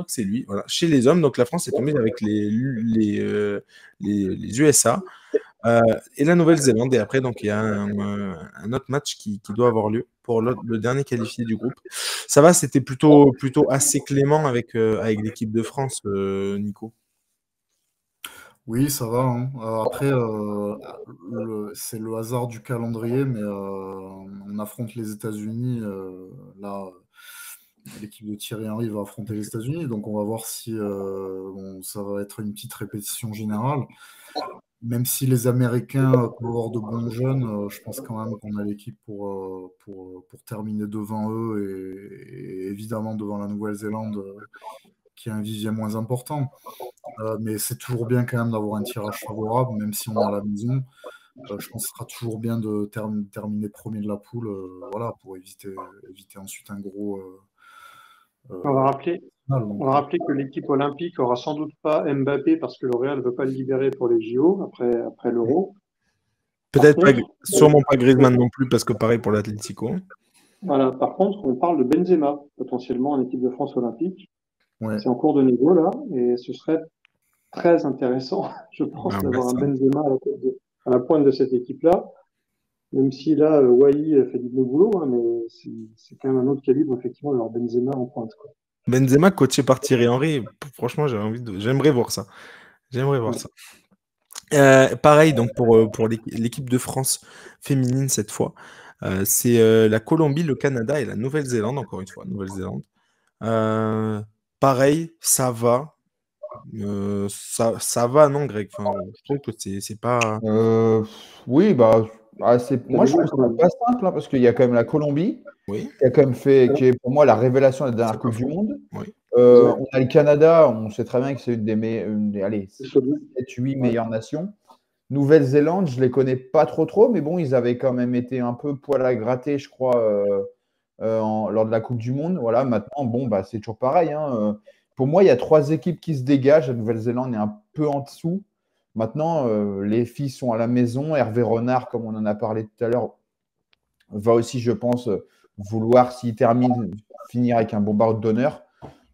crois que c'est lui. Voilà. Chez les hommes, donc la France est tombée avec les USA et la Nouvelle-Zélande. Et après, donc il y a un autre match qui doit avoir lieu pour le dernier qualifié du groupe. Ça va, c'était plutôt assez clément avec l'équipe de France, Nico. Oui, ça va, hein. Après, c'est le hasard du calendrier, mais on affronte les États-Unis. Là, l'équipe de Thierry Henry va affronter les États-Unis, donc on va voir si bon, ça va être une petite répétition générale. Même si les Américains peuvent avoir de bons jeunes, je pense quand même qu'on a l'équipe pour terminer devant eux et évidemment devant la Nouvelle-Zélande, qui a un vivier moins important. Mais c'est toujours bien quand même d'avoir un tirage favorable, même si on est à la maison. Je pense que ce sera toujours bien de terminer premier de la poule, voilà, pour éviter ensuite un gros On va rappeler, final. on va rappeler que l'équipe olympique aura sans doute pas Mbappé parce que le Real ne veut pas le libérer pour les JO après l'Euro. Peut-être Par contre, sûrement pas Griezmann non plus, parce que pareil pour l'Atlético. voilà, par contre, on parle de Benzema, potentiellement en équipe de France olympique. Ouais. C'est en cours de négo, là, et ce serait très intéressant, je pense, Ah ouais, d'avoir un ça. Benzema à la pointe de cette équipe-là. Même si là, Wai fait du bon boulot, hein, mais c'est quand même un autre calibre, effectivement, d'avoir Benzema en pointe, quoi. Benzema coaché par Thierry Henry, franchement, j'aimerais voir ça. J'aimerais voir Ouais. ça. Pareil, donc pour l'équipe de France féminine cette fois, c'est la Colombie, le Canada et la Nouvelle-Zélande, encore une fois, Nouvelle-Zélande. Pareil, ça va. Ça va, non, Greg? Enfin, je trouve que c'est pas. Oui, bah, moi C'est je trouve quand ça même. pas simple, hein, parce qu'il y a quand même la Colombie, Oui, qui a quand même qui est pour moi la révélation de la dernière c'est pas Coupe du faux. Monde. Oui. On a le Canada, on sait très bien que c'est allez, C'est solide. 7-8 Ouais. meilleures nations. Nouvelle-Zélande, je les connais pas trop, mais bon, ils avaient quand même été un peu poil à gratter, je crois, lors de la Coupe du Monde. Voilà, maintenant, bon, bah, c'est toujours pareil, hein. Pour moi, il y a 3 équipes qui se dégagent. La Nouvelle-Zélande est un peu en dessous. Maintenant, les filles sont à la maison. Hervé Renard, comme on en a parlé tout à l'heure, va aussi, je pense, vouloir, s'il termine, finir avec un bombard d'honneur.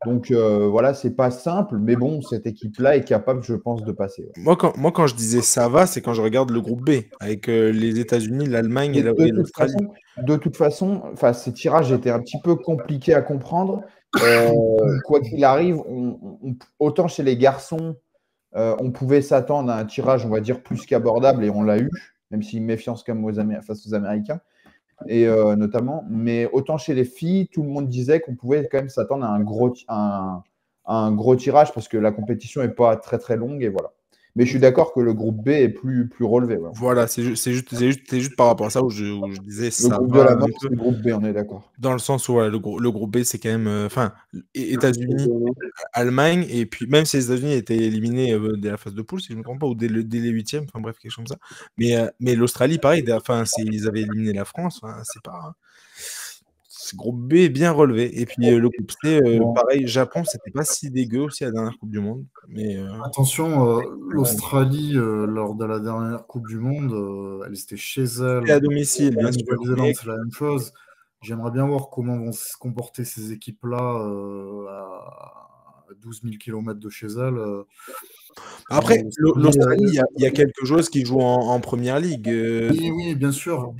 Donc voilà, c'est pas simple, mais bon, cette équipe-là est capable, je pense, de passer. Ouais. Moi, quand je disais ça va, c'est quand je regarde le groupe B, avec les États-Unis, l'Allemagne Mais et l'Australie. de toute façon, ces tirages étaient un petit peu compliqués à comprendre. Quoi qu'il arrive, autant chez les garçons, on pouvait s'attendre à un tirage, on va dire, plus qu'abordable, et on l'a eu, même si méfiance quand même face aux Américains, et notamment. Mais autant chez les filles, tout le monde disait qu'on pouvait quand même s'attendre à un gros tirage, parce que la compétition n'est pas très très longue, et voilà. Mais je suis d'accord que le groupe B est plus relevé. Ouais. Voilà, c'est juste par rapport à ça où je disais Le ça groupe de va la un mort, peu. c'est le groupe B, on est d'accord. Dans le sens où voilà, le groupe B, c'est quand même. Enfin, États-Unis, Allemagne, et puis même si les États-Unis étaient éliminés dès la phase de poule, si je ne me trompe pas, ou dès les huitièmes, enfin bref, quelque chose comme ça. Mais l'Australie, pareil, ils avaient éliminé la France, enfin, c'est pas. Ce groupe B est bien relevé. Et puis le groupe C, Bon. pareil, Japon, c'était pas si dégueu aussi à la dernière Coupe du Monde. Mais Attention, l'Australie, lors de la dernière Coupe du Monde, elle était chez elle. c'était à domicile, La bien sûr. Nouvelle-Zélande, c'est la même chose. J'aimerais bien voir comment vont se comporter ces équipes-là à 12 000 km de chez elles. Après, l'Australie, il y a euh, quelque chose qui joue en première ligue. Oui, bien sûr.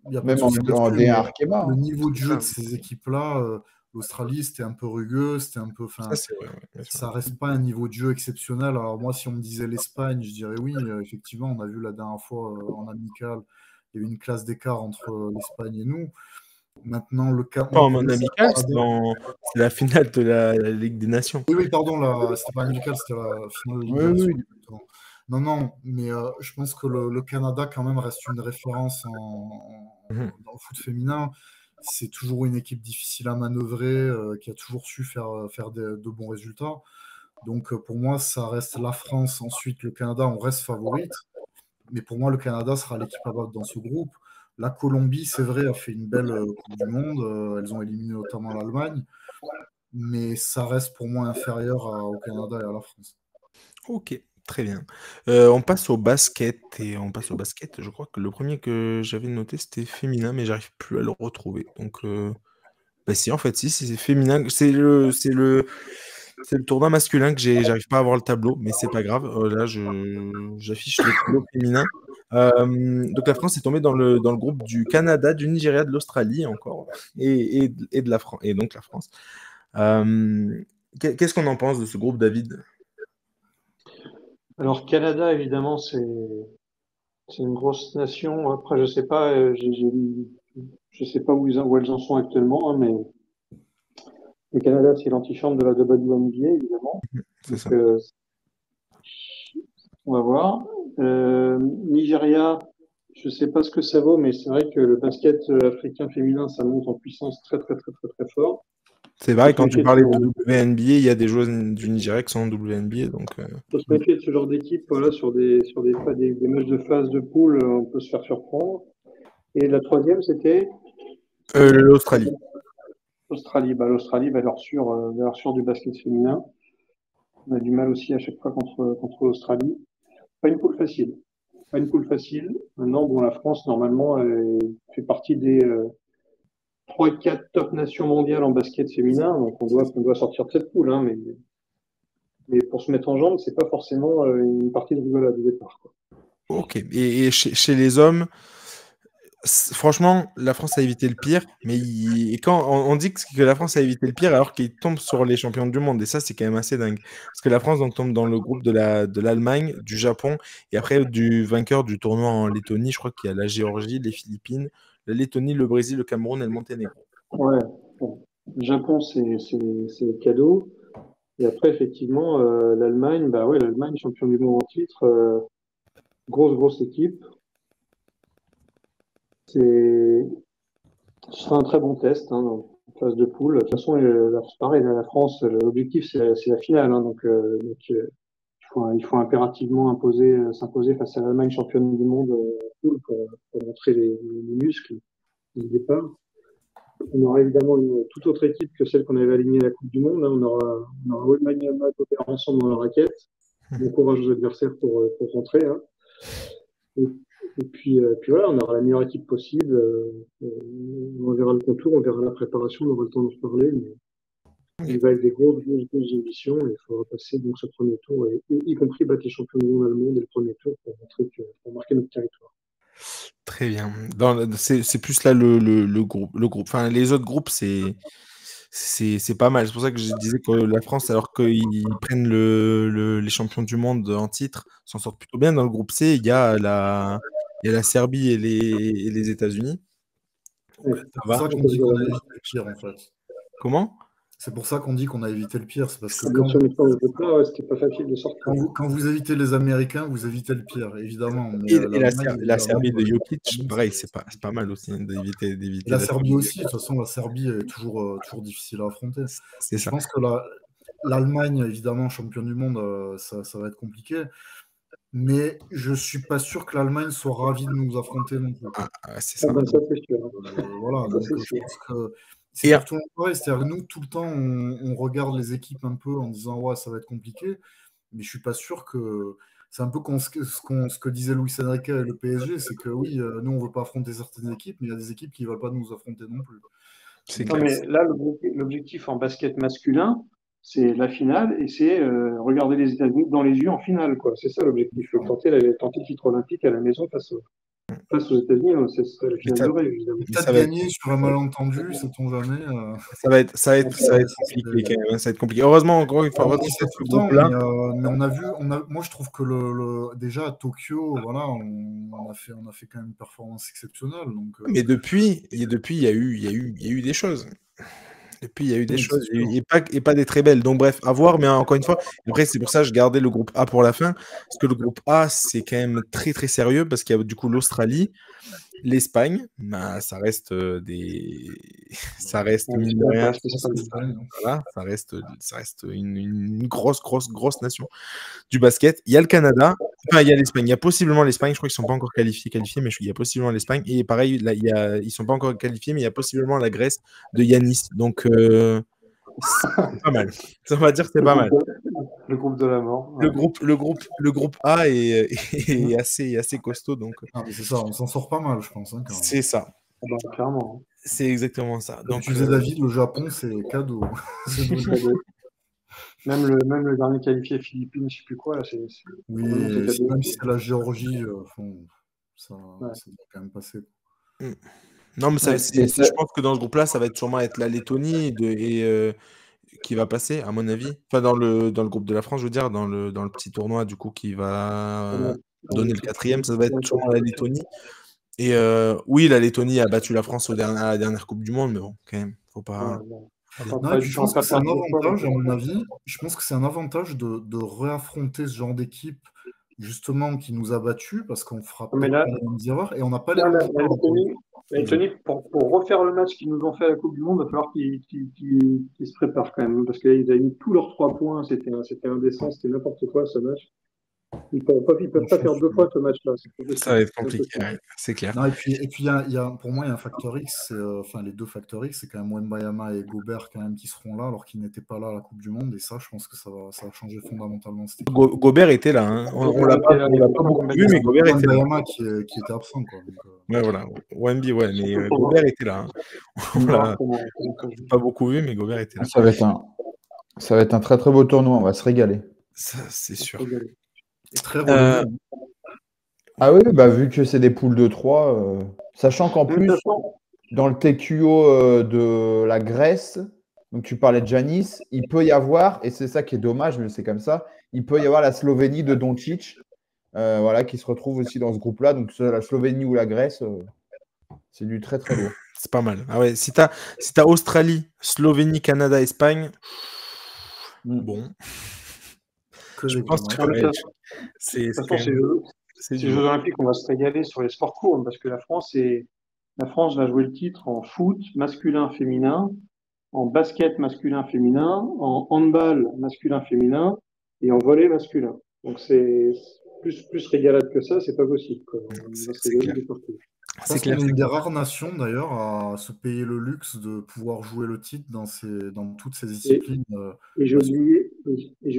Il n'y a pas de Même en souci là-dessus, D1 mais Arkema. le Hein. niveau de C'est jeu ça. de ces équipes-là, l'Australie, c'était un peu rugueux, c'était un peu. Ça, c'est vrai, ouais, bien sûr. Ça reste pas un niveau de jeu exceptionnel. Alors moi, si on me disait l'Espagne, je dirais oui. Effectivement, on a vu la dernière fois en amical, il y a eu une classe d'écart entre l'Espagne et nous. Maintenant, le cas. Pas en Pour mode moi, amical, c'est la finale de la Ligue des Nations. oui, pardon, c'était pas amical, c'était la finale de Ligue des Oui, Nations. oui. Non, mais je pense que le Canada, quand même, reste une référence Mhm. dans le foot féminin. C'est toujours une équipe difficile à manœuvrer, qui a toujours su faire de bons résultats. Donc, pour moi, ça reste la France. Ensuite, le Canada, on reste favorite. Mais pour moi, le Canada sera l'équipe à battre dans ce groupe. La Colombie, c'est vrai, a fait une belle Coupe du Monde. Elles ont éliminé notamment l'Allemagne. Mais ça reste pour moi inférieur au Canada et à la France. Ok, très bien. On passe au basket. Et on passe au basket. Je crois que le premier que j'avais noté, c'était féminin, mais j'arrive plus à le retrouver. Donc, bah si, en fait, si, c'est féminin. C'est le tournoi masculin que j'arrive pas à voir le tableau, mais c'est pas grave. Là, j'affiche le tableau féminin. Donc la France est tombée dans le groupe du Canada, du Nigeria, de l'Australie encore, et de la France, et donc la France. Qu'est-ce qu'on en pense de ce groupe, David? Alors, Canada, évidemment, c'est une grosse nation. Après, je sais pas, je sais pas où elles en sont actuellement, hein, mais le Canada, c'est l'antichambre de la WNBA, évidemment. C'est Donc, ça. on va voir. Nigeria, je sais pas ce que ça vaut, mais c'est vrai que le basket africain féminin, ça monte en puissance très, très, très, très, très fort. C'est vrai, quand tu parlais de WNBA, il y a des joueuses du Nigeria qui sont en WNBA. Donc, faut se méfier de ce genre d'équipe, voilà, sur des matchs de phase de poule, on peut se faire surprendre. Et la troisième, c'était l'Australie. L'Australie, valeur sûre du basket féminin. On a du mal aussi à chaque fois contre l'Australie. Pas une poule facile. Maintenant, bon, la France, normalement, fait partie des 3-4 top nations mondiales en basket féminin. Donc, on doit sortir de cette poule, hein, mais pour se mettre en jambe, c'est pas forcément une partie de rigolade au départ, quoi. Ok. Et chez les hommes, franchement, la France a évité le pire, mais quand on dit que la France a évité le pire alors qu'il tombe sur les champions du monde, et ça c'est quand même assez dingue. Parce que la France donc, tombe dans le groupe de l'Allemagne, du Japon, et après du vainqueur du tournoi en Lettonie, je crois qu'il y a la Géorgie, les Philippines, la Lettonie, le Brésil, le Cameroun et le Monténégro. Ouais, bon. Le Japon, c'est cadeau. Et après, effectivement, l'Allemagne, l'Allemagne, champion du monde en titre, grosse équipe. Ce sera un très bon test, hein, en phase de poule. De toute façon, pareil, la France, l'objectif, c'est la finale, hein, donc il faut impérativement s'imposer face à l'Allemagne championne du monde poule pour montrer les muscles du départ. On aura évidemment une toute autre équipe que celle qu'on avait alignée à la Coupe du Monde. Là, on aura Wemanyama et Matt ensemble dans la raquette. Bon courage aux adversaires pour rentrer, hein. Et puis voilà, on aura la meilleure équipe possible. On verra le contour, on verra la préparation, on aura le temps d'en reparler. Mais il va avec des grosses ambitions et il faudra passer donc ce premier tour, y compris battre les champions du monde allemands dès le premier tour pour marquer notre territoire. Très bien. C'est plus là le groupe. Enfin, les autres groupes, c'est pas mal. C'est pour ça que je disais que la France, alors qu'ils prennent les champions du monde en titre, s'en sortent plutôt bien. Dans le groupe C, il y a la Serbie et les États-Unis. C'est pour ça qu'on dit qu'on a évité le pire, en fait. Comment? C'est pour ça qu'on dit qu'on a évité le pire. C'est parce que c'était pas facile de sortir. Quand vous évitez les Américains, vous évitez le pire, évidemment. Mais et la Serbie de Jokic, pareil, c'est pas mal aussi d'éviter. La Serbie aussi, de toute façon, la Serbie est toujours difficile à affronter. Je pense que l'Allemagne, évidemment, championne du monde, ça va être compliqué. Mais je suis pas sûr que l'Allemagne soit ravie de nous affronter non plus. C'est ça. Ça, c'est sûr. Voilà, donc je pense que c'est pour tout le monde pareil. C'est-à-dire que nous, tout le temps, on regarde les équipes un peu en disant ouais, ça va être compliqué. Mais je suis pas sûr que. C'est un peu ce que disait Luis Enrique et le PSG, c'est que oui, nous, on veut pas affronter certaines équipes, mais il y a des équipes qui ne veulent pas nous affronter non plus. Mais là, l'objectif en basket masculin, c'est la finale et c'est regarder les États-Unis dans les yeux en finale, quoi. C'est ça l'objectif. Tenter le titre olympique à la maison face aux États-Unis, c'est la finale de rêve, évidemment. Peut-être gagner sur un malentendu, sait-on jamais. Ça va être compliqué quand même. Ça va être compliqué. Heureusement, encore une fois, mais on a vu, moi je trouve que déjà à Tokyo, voilà, on a fait quand même une performance exceptionnelle. Donc, mais depuis, il y a eu des choses. Depuis, il y a eu des choses et pas des très belles. Donc, bref, à voir. Mais encore une fois, après, c'est pour ça que je gardais le groupe A pour la fin. Parce que le groupe A, c'est quand même très, très sérieux. Parce qu'il y a du coup l'Australie, l'Espagne. Bah, ça reste ça reste mine de rien. Voilà, ça reste une grosse nation du basket. Il y a le Canada. Enfin, il y a l'Espagne. Il y a possiblement l'Espagne. Je crois qu'ils ne sont pas encore qualifiés, mais il y a possiblement l'Espagne. Et pareil, là, ils ne sont pas encore qualifiés, mais il y a possiblement la Grèce de Yanis. Donc, c'est pas mal. Ça, on va dire que c'est pas mal. Le groupe de la mort. Ouais. Le groupe A est assez costaud. Donc... c'est ça, on s'en sort pas mal, je pense. Hein, c'est ça. Clairement. C'est exactement ça. Donc, tu disais, David, le Japon, c'est cadeau. Même le dernier qualifié Philippines, je sais plus quoi, là, Oui, normalement, c'est même cadeau. si c'est la Géorgie, ça Ouais. doit quand même passer. Mm. Non, mais Ouais, mais je pense que dans ce groupe-là, ça va sûrement être la Lettonie qui va passer, à mon avis. Enfin, dans le groupe de la France, je veux dire, dans le petit tournoi, du coup, qui va donner le quatrième, ça va être sûrement la Lettonie. Et oui, la Lettonie a battu la France à la dernière Coupe du Monde, mais bon, quand même, faut pas. Voilà. Non, et puis je pense que c'est un avantage, à mon avis. Je pense que c'est un avantage de réaffronter ce genre d'équipe, justement, qui nous a battus, parce qu'on fera peut-être pas les mêmes erreurs, et on n'a pas les mêmes joueurs. La Lettonie, pour refaire le match qu'ils nous ont fait à la Coupe du Monde, il va falloir qu'ils se préparent quand même, parce qu'ils avaient mis tous leurs 3 points, c'était indécent, c'était n'importe quoi ce match. Ils peuvent pas faire 2 fois ce match-là. Ça va être compliqué, ouais, c'est clair. Non, et puis pour moi, il y a un facteur X, enfin les deux facteurs X, c'est quand même Wembayama et Gobert quand même qui seront là, alors qu'ils n'étaient pas là à la Coupe du Monde, et ça, je pense que ça va changer fondamentalement cette équipe. Gobert était là, hein. On l'a pas beaucoup vu, mais Gobert était là. Wembayama qui était absent, quoi. Donc, ouais, voilà. Wemby, ouais, mais Gobert était là. Hein. On l'a pas beaucoup vu, mais Gobert était là. Ça va être un très très beau tournoi, on va se régaler. Ça, c'est sûr. Et très relevé. Ah oui, bah, vu que c'est des poules de 3, sachant qu'en plus, dans le TQO de la Grèce, donc tu parlais de Giannis, il peut y avoir, et c'est ça qui est dommage, mais c'est comme ça, il peut y avoir la Slovénie de Doncic, voilà, qui se retrouve aussi dans ce groupe-là. Donc la Slovénie ou la Grèce, c'est du très très lourd. C'est pas mal. Ah ouais, si t'as Australie, Slovénie, Canada, Espagne, bon. Je pense que c'est ces Jeux Olympiques, on va se régaler sur les sports courts, parce que la France va jouer le titre en foot masculin, féminin, en basket masculin, féminin, en handball masculin, féminin et en volley masculin. Donc c'est plus régalade que ça, c'est pas possible. C'est clair. Je pense qu'on est une des rares nations d'ailleurs à se payer le luxe de pouvoir jouer le titre dans toutes ces disciplines. Et j'ai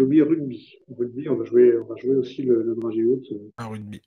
oublié rugby. Rugby, on va jouer aussi le dragée haute. Un rugby.